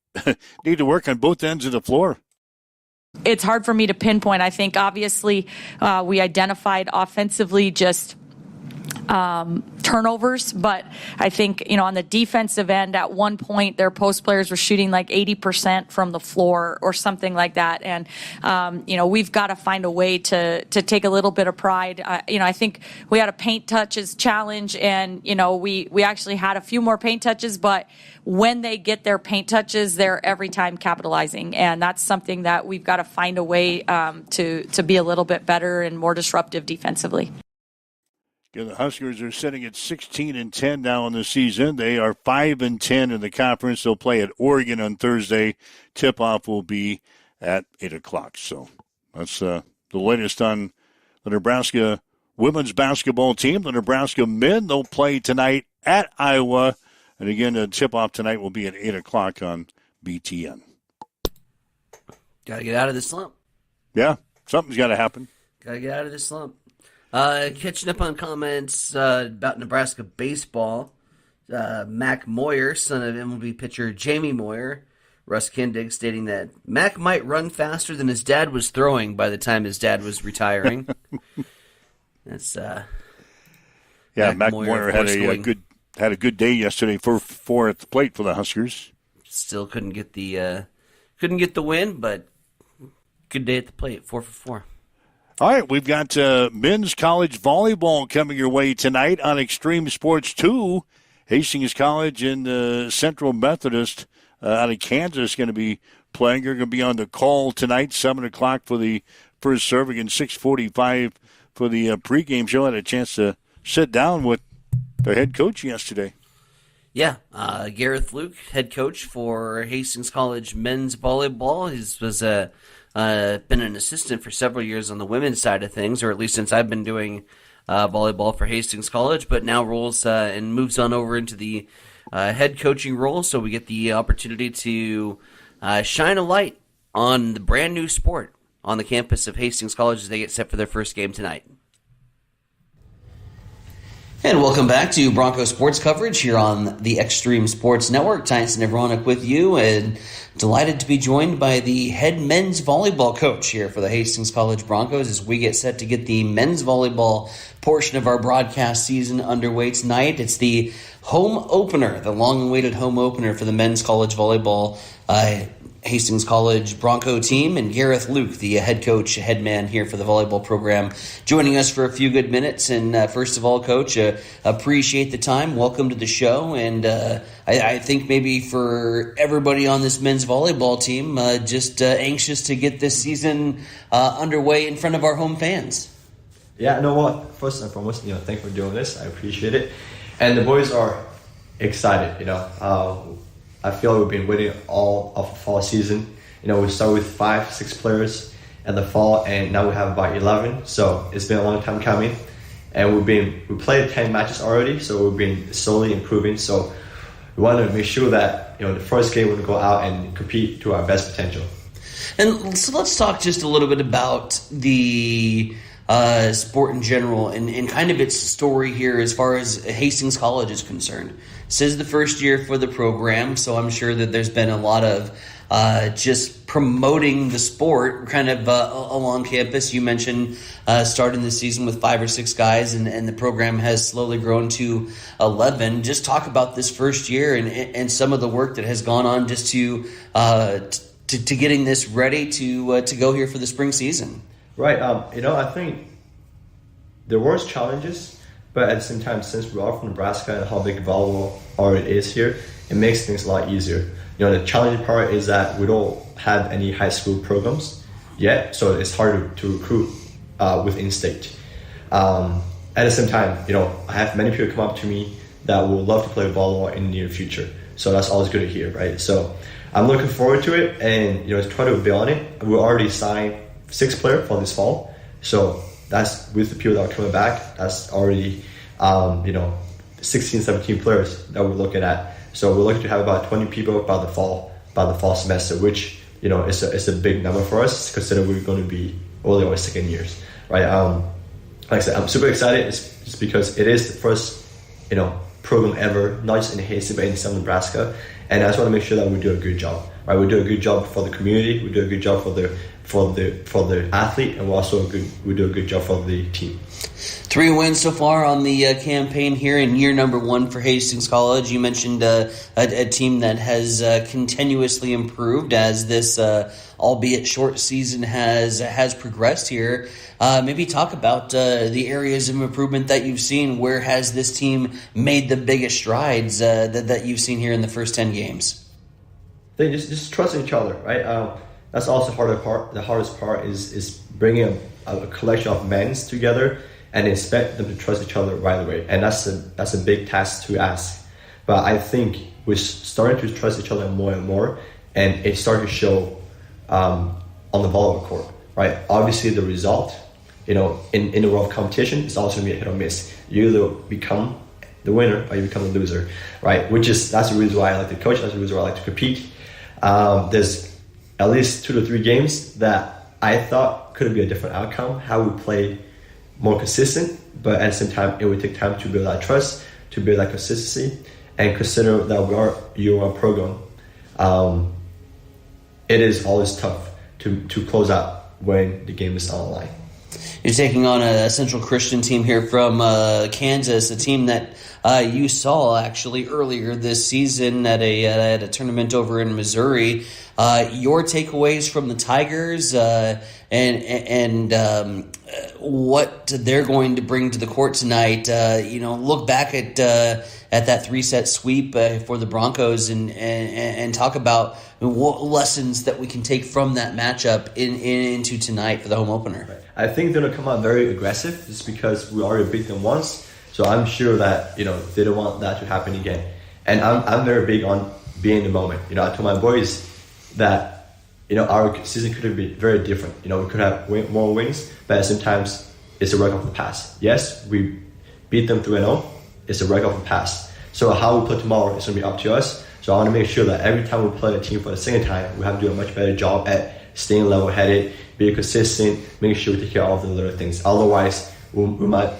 need to work on both ends of the floor. It's hard for me to pinpoint. I think obviously we identified offensively just turnovers, but I think, on the defensive end, at one point their post players were shooting like 80% from the floor or something like that. And, we've got to find a way to take a little bit of pride. I think we had a paint touches challenge and, we actually had a few more paint touches, but when they get their paint touches, they're every time capitalizing. And that's something that we've got to find a way to be a little bit better and more disruptive defensively. The Huskers are sitting at 16-10 now in the season. They are 5-10 in the conference. They'll play at Oregon on Thursday. Tip-off will be at 8 o'clock. So that's the latest on the Nebraska women's basketball team. The Nebraska men, they'll play tonight at Iowa. And again, the tip-off tonight will be at 8 o'clock on BTN. Got to get out of the slump. Yeah, something's got to happen. Got to get out of the slump. Catching up on comments about Nebraska baseball, Mac Moyer, son of MLB pitcher Jamie Moyer, Russ Kindig stating that Mac might run faster than his dad was throwing by the time his dad was retiring. That's Mac Moyer had a good day yesterday for at the plate for the Huskers. Still couldn't get the win, but good day at the plate, 4 for 4. All right, we've got men's college volleyball coming your way tonight on Extreme Sports 2. Hastings College and Central Methodist out of Kansas going to be playing. They're going to be on the call tonight, 7 o'clock for the first serve, again 6:45 for the pregame show. I had a chance to sit down with their head coach yesterday. Yeah, Gareth Luke, head coach for Hastings College men's volleyball. He was been an assistant for several years on the women's side of things, or at least since I've been doing volleyball for Hastings College, but now rolls and moves on over into the head coaching role, so we get the opportunity to shine a light on the brand new sport on the campus of Hastings College as they get set for their first game tonight. And welcome back to Bronco Sports coverage here on the Extreme Sports Network. Tyson Evronik with you, and delighted to be joined by the head men's volleyball coach here for the Hastings College Broncos as we get set to get the men's volleyball portion of our broadcast season underway tonight. It's the home opener, the long-awaited home opener for the men's college volleyball Hastings College Bronco team, and Gareth Luke, the head coach, head man here for the volleyball program, joining us for a few good minutes. And first of all, Coach, appreciate the time. Welcome to the show. And I think maybe for everybody on this men's volleyball team, just anxious to get this season underway in front of our home fans. Yeah, you know what? First and foremost, thanks for doing this. I appreciate it. And the boys are excited, I feel we've been waiting all of the fall season. We started with 5-6 players in the fall, and now we have about 11. So it's been a long time coming, and we played 10 matches already. So we've been slowly improving. So we want to make sure that the first game we're going to go out and compete to our best potential. And so let's talk just a little bit about the sport in general and kind of its story here as far as Hastings College is concerned. This is the first year for the program, so I'm sure that there's been a lot of just promoting the sport kind of along campus. You mentioned starting the season with 5 or 6 guys, and the program has slowly grown to 11. Just talk about this first year and some of the work that has gone on just to getting this ready to go here for the spring season. Right. I think there was challenges, but at the same time, since we are from Nebraska and how big volleyball already is here, it makes things a lot easier. The challenging part is that we don't have any high school programs yet, so it's hard to recruit with in-state. At the same time, I have many people come up to me that would love to play volleyball in the near future. So that's always good to hear, right? So I'm looking forward to it, and try to build on it. We already signed 6 players for this fall, so that's with the people that are coming back. That's already 16, 17 players that we're looking at. So we're looking to have about 20 people by the fall semester, which it's a big number for us, considering we're going to be only our second years, right? Like I said, I'm super excited. It's just because it is the first program ever, not just in Hastings but in Southern Nebraska, and I just want to make sure that we do a good job, right? We do a good job for the community, we do a good job for the athlete, and we do a good job for the team. 3 wins so far on the campaign here in year number 1 for Hastings College. You mentioned a team that has continuously improved as this, albeit short season has progressed here. Maybe talk about the areas of improvement that you've seen. Where has this team made the biggest strides that you've seen here in the first 10 games? They just trusting each other, right? That's also the hardest part is bringing a collection of men together and expect them to trust each other right away. And that's a big task to ask. But I think we're starting to trust each other more and more, and it's starting to show on the volleyball court, right? Obviously the result, in the world of competition, it's also going to be a hit or miss. You either become the winner or you become the loser, right? That's the reason why I like to coach, that's the reason why I like to compete. There's at least 2 to 3 games that I thought could be a different outcome, how we play more consistent, but at the same time, it would take time to build that trust, to build that consistency, and consider that you're a program. It is always tough to close out when the game is online. You're taking on a Central Christian team here from Kansas, a team that you saw actually earlier this season at a tournament over in Missouri. Your takeaways from the Tigers and what they're going to bring to the court tonight. Look back at that 3-set sweep for the Broncos and talk about what lessons that we can take from that matchup into tonight for the home opener. I think they're going to come out very aggressive just because we already beat them once. So I'm sure that, they don't want that to happen again. And I'm very big on being in the moment. I told my boys that, our season could have been very different. We could have more wins, but at the same time, it's a record of the past. Yes, we beat them 3-0. It's a record of the past. So how we play tomorrow is going to be up to us. So I want to make sure that every time we play a team for the second time, we have to do a much better job at staying level-headed, being consistent, making sure we take care of all the little things. Otherwise, we might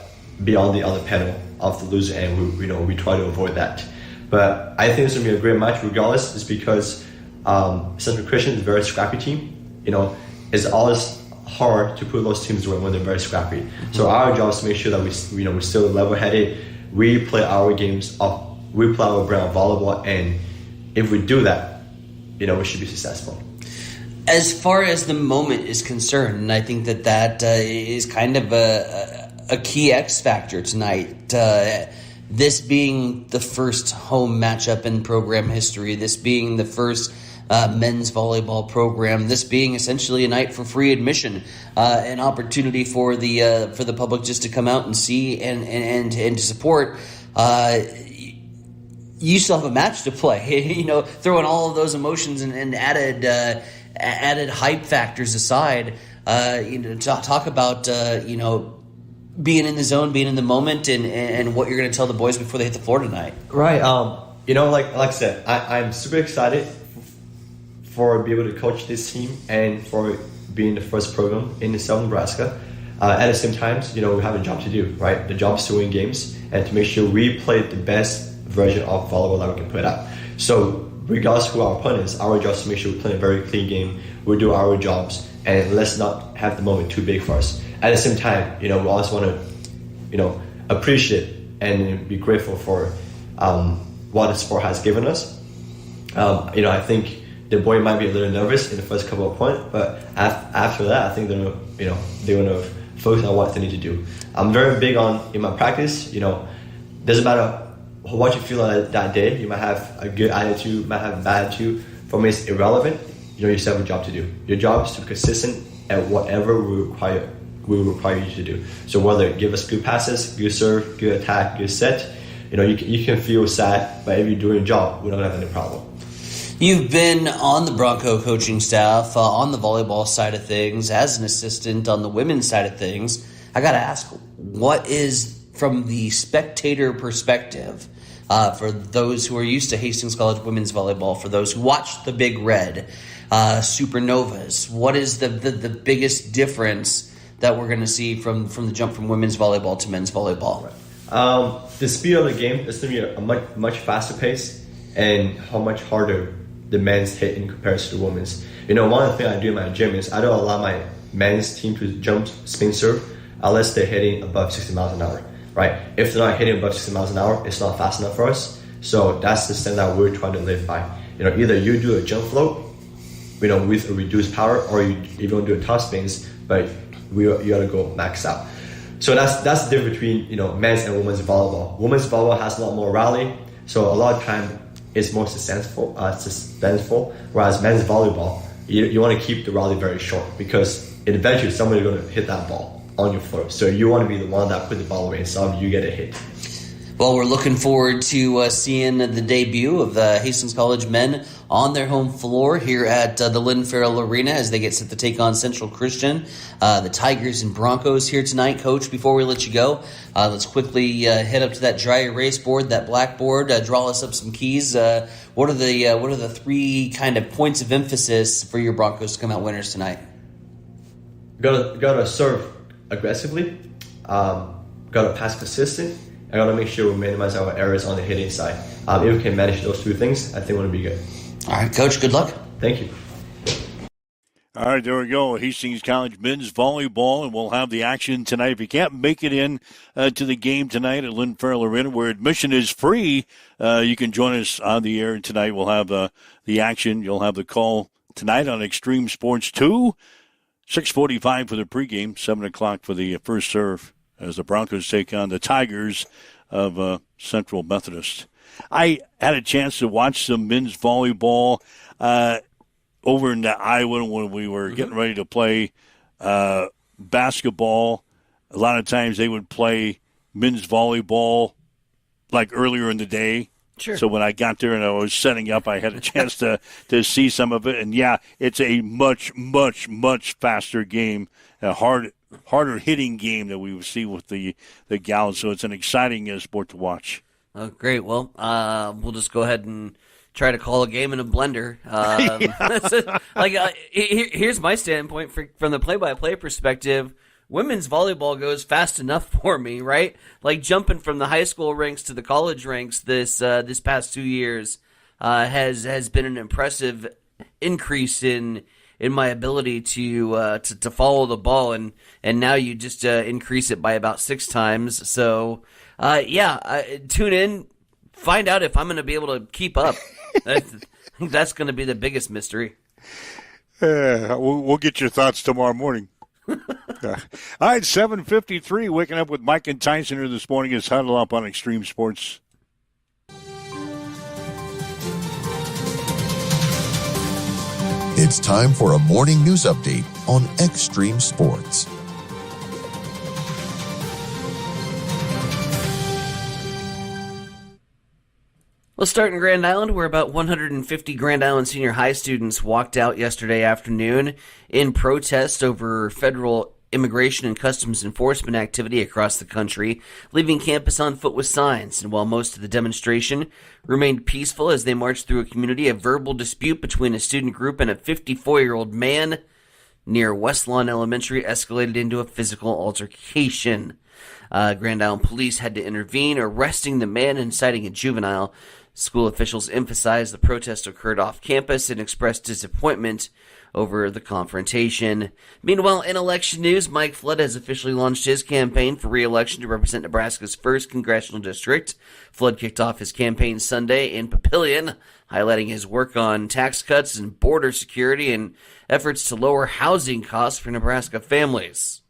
be on the other panel of the loser, and we try to avoid that. But I think it's going to be a great match regardless, just because Central Christian is a very scrappy team. It's always hard to put those teams away when they're very scrappy. Mm-hmm. So our job is to make sure that we're still level-headed. We play our games up. We play our brand of volleyball, and if we do that, we should be successful. As far as the moment is concerned, and I think that is kind of a key X factor tonight. This being the first home matchup in program history, this being the first men's volleyball program, this being essentially a night for free admission, an opportunity for the public just to come out and see and to support. You still have a match to play. Throwing all of those emotions and added hype factors aside, talk about being in the zone, being in the moment, and what you're going to tell the boys before they hit the floor tonight. Right. Like I said, I'm super excited for being able to coach this team and for being the first program in Southern Nebraska. At the same time, we have a job to do, right? The job is to win games and to make sure we play the best version of volleyball that we can put out. So regardless of who our opponent is, our job is to make sure we play a very clean game, we do our jobs, and let's not have the moment too big for us. At the same time, we always want to, appreciate and be grateful for what the sport has given us. I think the boy might be a little nervous in the first couple of points, but after that, I think they're going to focus on what they need to do. I'm very big in my practice. Doesn't matter what you feel that day. You might have a good attitude, might have a bad attitude. For me, it's irrelevant. You still have a job to do. Your job is to be consistent at whatever we require you to do. So whether give us good passes, good serve, good attack, good set, you can feel sad, but if you do your job, we don't have any problem. You've been on the Bronco coaching staff, on the volleyball side of things, as an assistant on the women's side of things. I got to ask, what is, from the spectator perspective, for those who are used to Hastings College women's volleyball, for those who watch the Big Red, Supernovas, what is the biggest difference that we're going to see from the jump from women's volleyball to men's volleyball? The speed of the game is going to be a much faster pace, and how much harder the men's hit in comparison to the women's. One of the things I do in my gym is I don't allow my men's team to jump spin serve unless they're hitting above 60 miles an hour, right? If they're not hitting above 60 miles an hour, it's not fast enough for us. So that's the standard we're trying to live by. Either you do a jump float, with a reduced power, or you don't do a top spins, but you gotta go max out. So that's the difference between men's and women's volleyball. Women's volleyball has a lot more rally, so a lot of time it's more suspenseful. Whereas men's volleyball, you want to keep the rally very short because eventually somebody's going to hit that ball on your foot. So you want to be the one that put the ball away instead of you get a hit. Well, we're looking forward to seeing the debut of the Hastings College men on their home floor here at the Lynn Farrell Arena as they get set to take on Central Christian. The Tigers and Broncos here tonight. Coach, before we let you go, let's quickly head up to that dry erase board, that blackboard, draw us up some keys. What are the three kind of points of emphasis for your Broncos to come out winners tonight? Gotta serve aggressively, gotta pass consistent. I gotta make sure we minimize our errors on the hitting side. If we can manage those two things, I think we'll be good. All right, Coach, good luck. Thank you. All right, there we go. Hastings College men's volleyball, and we'll have the action tonight. If you can't make it in to the game tonight at Lynn Farrell Arena, where admission is free, you can join us on the air tonight. We'll have the action. You'll have the call tonight on Extreme Sports 2, 6:45 for the pregame, 7 o'clock for the first serve, as the Broncos take on the Tigers of Central Methodist. I had a chance to watch some men's volleyball over in Iowa when we were getting ready to play basketball. A lot of times they would play men's volleyball like earlier in the day. Sure. So when I got there and I was setting up, I had a chance to see some of it. And, yeah, it's a much, much, much faster game, a harder hitting game that we would see with the gals. So it's an exciting sport to watch. Oh, great. Well, we'll just go ahead and try to call a game in a blender. Here's my standpoint from the play-by-play perspective. Women's volleyball goes fast enough for me, right? Like jumping from the high school ranks to the college ranks this past 2 years has been an impressive increase in my ability to follow the ball, and now you just increase it by about 6 times. So tune in, find out if I'm going to be able to keep up. That's going to be the biggest mystery. We'll get your thoughts tomorrow morning. All right, 7:53. Waking up with Mike and Tyson here this morning is Huddle Up on Extreme Sports. It's time for a morning news update on Extreme Sports. Let's start in Grand Island, where about 150 Grand Island Senior High students walked out yesterday afternoon in protest over federal immigration and customs enforcement activity across the country, leaving campus on foot with signs. And while most of the demonstration remained peaceful as they marched through a community, a verbal dispute between a student group and a 54-year-old man near West Lawn Elementary escalated into a physical altercation. Grand Island police had to intervene, arresting the man and citing a juvenile. School officials emphasized the protest occurred off campus and expressed disappointment over the confrontation. Meanwhile, in election news, Mike Flood has officially launched his campaign for re-election to represent Nebraska's 1st congressional district. Flood kicked off his campaign Sunday in Papillion, highlighting his work on tax cuts and border security and efforts to lower housing costs for Nebraska families.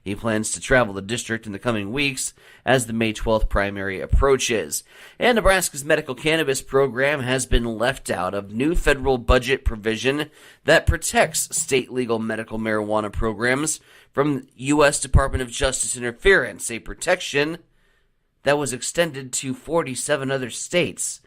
He plans to travel the district in the coming weeks as the May 12th primary approaches. And Nebraska's medical cannabis program has been left out of new federal budget provision that protects state legal medical marijuana programs from U.S. Department of Justice interference, a protection that was extended to 47 other states.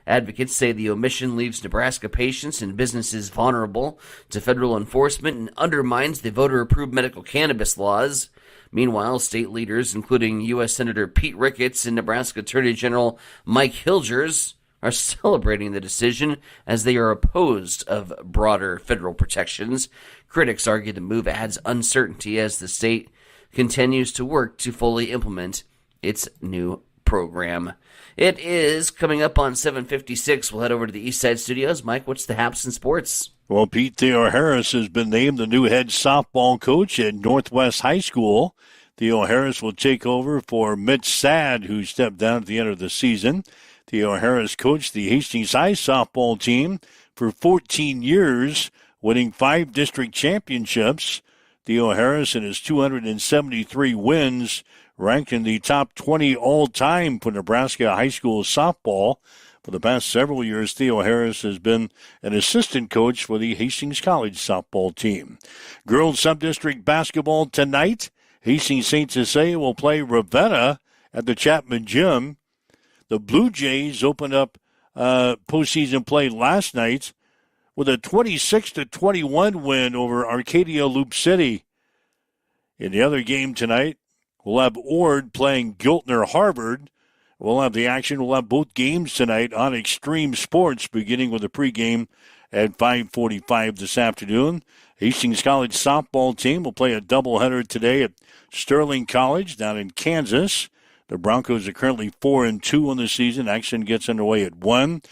Advocates say the omission leaves Nebraska patients and businesses vulnerable to federal enforcement and undermines the voter-approved medical cannabis laws. Meanwhile, state leaders, including U.S. Senator Pete Ricketts and Nebraska Attorney General Mike Hilgers, are celebrating the decision as they are opposed of broader federal protections. Critics argue the move adds uncertainty as the state continues to work to fully implement its new program. It is coming up on 7:56. We'll head over to the East Side Studios. Mike, what's the haps in sports? Well, Pete Theo Harris has been named the new head softball coach at Northwest High School. Theo Harris will take over for Mitch Sad, who stepped down at the end of the season. Theo Harris coached the Hastings High softball team for 14 years, winning 5 district championships. Theo Harris and his 273 wins ranked in the top 20 all-time for Nebraska high school softball. For the past several years, Theo Harris has been an assistant coach for the Hastings College softball team. Girls Subdistrict basketball tonight. Hastings St. Cecilia will play Ravenna at the Chapman Gym. The Blue Jays opened up postseason play last night with a 26-21 win over Arcadia Loop City. In the other game tonight, we'll have Ord playing Giltner Harvard. We'll have the action. We'll have both games tonight on Extreme Sports, beginning with the pregame at 5:45 this afternoon. Hastings College softball team will play a doubleheader today at Sterling College down in Kansas. The Broncos are currently 4-2 on the season. Action gets underway at 1.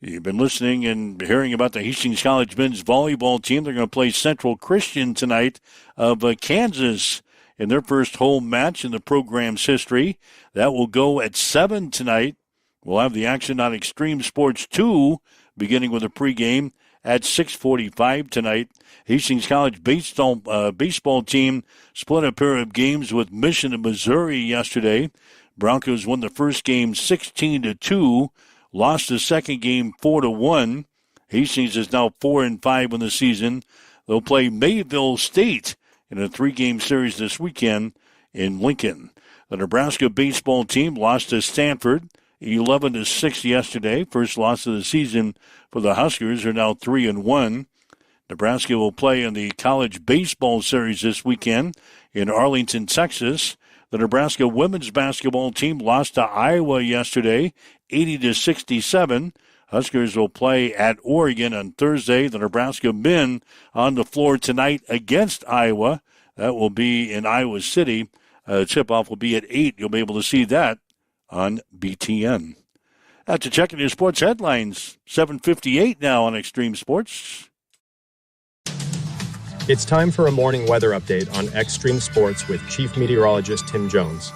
You've been listening and hearing about the Hastings College men's volleyball team. They're going to play Central Christian tonight of Kansas in their first home match in the program's history. That will go at 7 tonight. We'll have the action on Extreme Sports 2, beginning with a pregame at 6:45 tonight. Hastings College baseball team split a pair of games with Mission of Missouri yesterday. Broncos won the first game 16-2, lost the second game 4-1. Hastings is now 4-5 in the season. They'll play Mayville State in a 3-game series this weekend in Lincoln. The Nebraska baseball team lost to Stanford 11-6 yesterday. First loss of the season for the Huskers. Are now 3-1. Nebraska will play in the college baseball series this weekend in Arlington, Texas. The Nebraska women's basketball team lost to Iowa yesterday, 80-67. Huskers will play at Oregon on Thursday. The Nebraska men on the floor tonight against Iowa. That will be in Iowa City. Tip-off will be at 8. You'll be able to see that on BTN. That's a check in your sports headlines. 7:58 now on Extreme Sports. It's time for a morning weather update on Extreme Sports with Chief Meteorologist Tim Jones.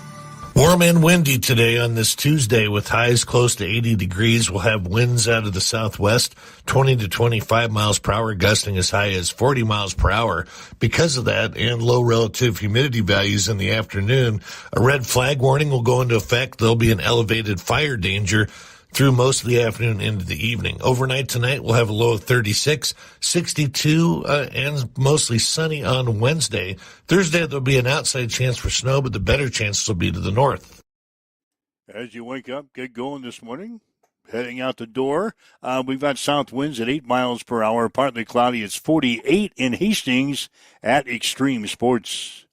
Warm and windy today on this Tuesday with highs close to 80 degrees. We'll have winds out of the southwest, 20 to 25 miles per hour, gusting as high as 40 miles per hour. Because of that and low relative humidity values in the afternoon, a red flag warning will go into effect. There'll be an elevated fire danger through most of the afternoon into the evening. Overnight tonight, we'll have a low of 36, 62, and mostly sunny on Wednesday. Thursday, there'll be an outside chance for snow, but the better chances will be to the north. As you wake up, get going this morning, heading out the door. We've got south winds at 8 miles per hour, partly cloudy. It's 48 in Hastings at Extreme Sports.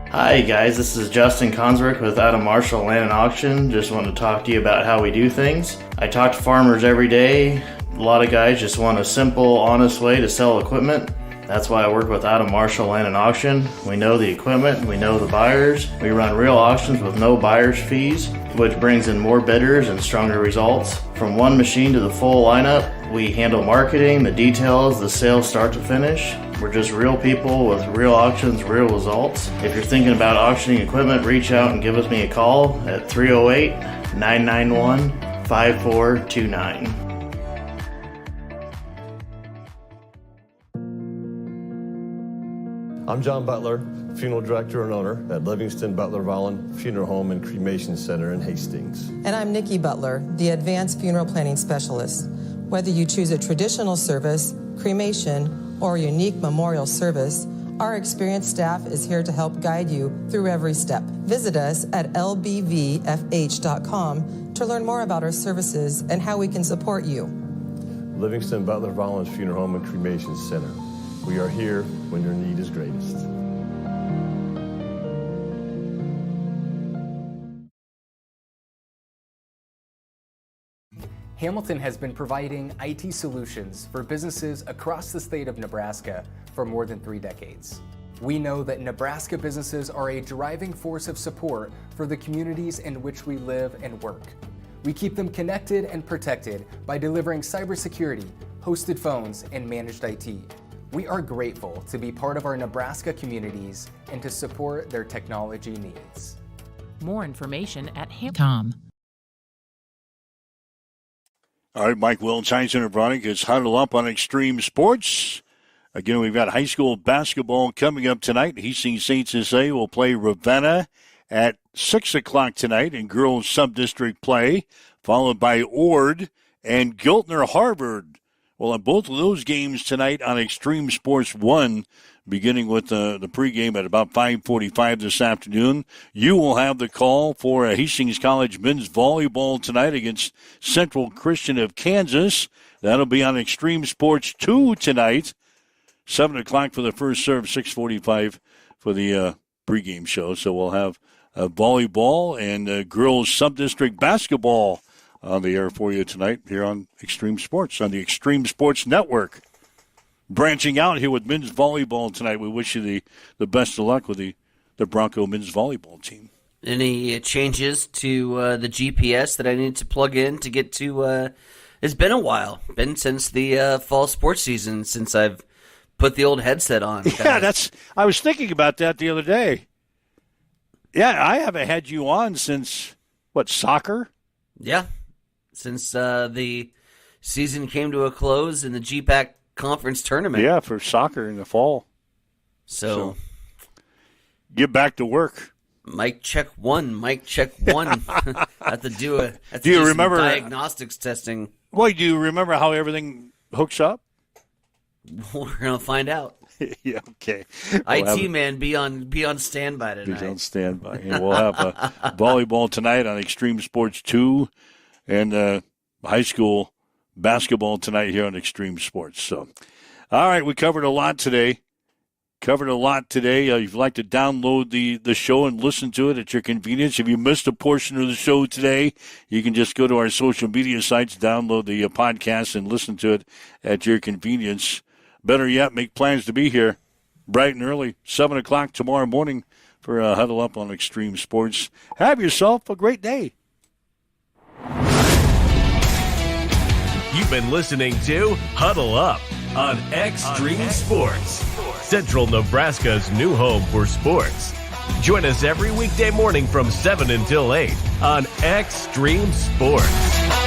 Hi guys, this is Justin Consrick with Adam Marshall Land and Auction. Just want to talk to you about how we do things. I talk to farmers every day. A lot of guys just want a simple, honest way to sell equipment. That's why I work with Adam Marshall Land and Auction. We know the equipment, we know the buyers. We run real auctions with no buyer's fees, which brings in more bidders and stronger results. From one machine to the full lineup, we handle marketing, the details, the sales start to finish. We're just real people with real auctions, real results. If you're thinking about auctioning equipment, reach out and give us a call at 308-991-5429. I'm John Butler, Funeral Director and Owner at Livingston Butler Vollen Funeral Home and Cremation Center in Hastings. And I'm Nikki Butler, the Advanced Funeral Planning Specialist. Whether you choose a traditional service, cremation, or a unique memorial service, Our experienced staff is here to help guide you through every step. Visit us at lbvfh.com to learn more about our services and how we can support you. Livingston Butler Volunteer Funeral Home and Cremation Center. We are here when your need is greatest. Hamilton has been providing IT solutions for businesses across the state of Nebraska for more than 3 decades. We know that Nebraska businesses are a driving force of support for the communities in which we live and work. We keep them connected and protected by delivering cybersecurity, hosted phones, and managed IT. We are grateful to be part of our Nebraska communities and to support their technology needs. More information at ham.com. All right, Mike Welch, Tyson and Bronick is huddled up on Extreme Sports. Again, we've got high school basketball coming up tonight. Hastings St. Cecilia will play Ravenna at 6 o'clock tonight in girls sub-district play, followed by Ord and Giltner Harvard. Well, on both of those games tonight on Extreme Sports 1, beginning with the pregame at about 5:45 this afternoon. You will have the call for Hastings College men's volleyball tonight against Central Christian of Kansas. That'll be on Extreme Sports 2 tonight. 7 o'clock for the first serve, 6:45 for the pregame show. So we'll have volleyball and girls sub-district basketball on the air for you tonight here on Extreme Sports, on the Extreme Sports Network. Branching out here with men's volleyball tonight, we wish you the best of luck with the Bronco men's volleyball team. Any changes to the GPS that I need to plug in to get to? It's been a while. Been since the fall sports season since I've put the old headset on. Yeah, I was thinking about that the other day. Yeah, I haven't had you on since, soccer? Yeah, since the season came to a close in the GPAC conference tournament. Yeah, for soccer in the fall. So get back to work. Mic check one. Have to do remember some diagnostics testing. Well, do you remember how everything hooks up? We're gonna find out. Yeah, okay. IT man, be on standby tonight. Be on standby. And we'll have volleyball tonight on Extreme Sports 2 and high school basketball tonight here on Extreme Sports. So, all right, we covered a lot today. If you'd like to download the show and listen to it at your convenience, if you missed a portion of the show today, you can just go to our social media sites, download the podcast, and listen to it at your convenience. Better yet, make plans to be here bright and early, 7 o'clock tomorrow morning for Huddle Up on Extreme Sports. Have yourself a great day. You've been listening to Huddle Up on Extreme Sports, Central Nebraska's new home for sports. Join us every weekday morning from 7 until 8 on Extreme Sports.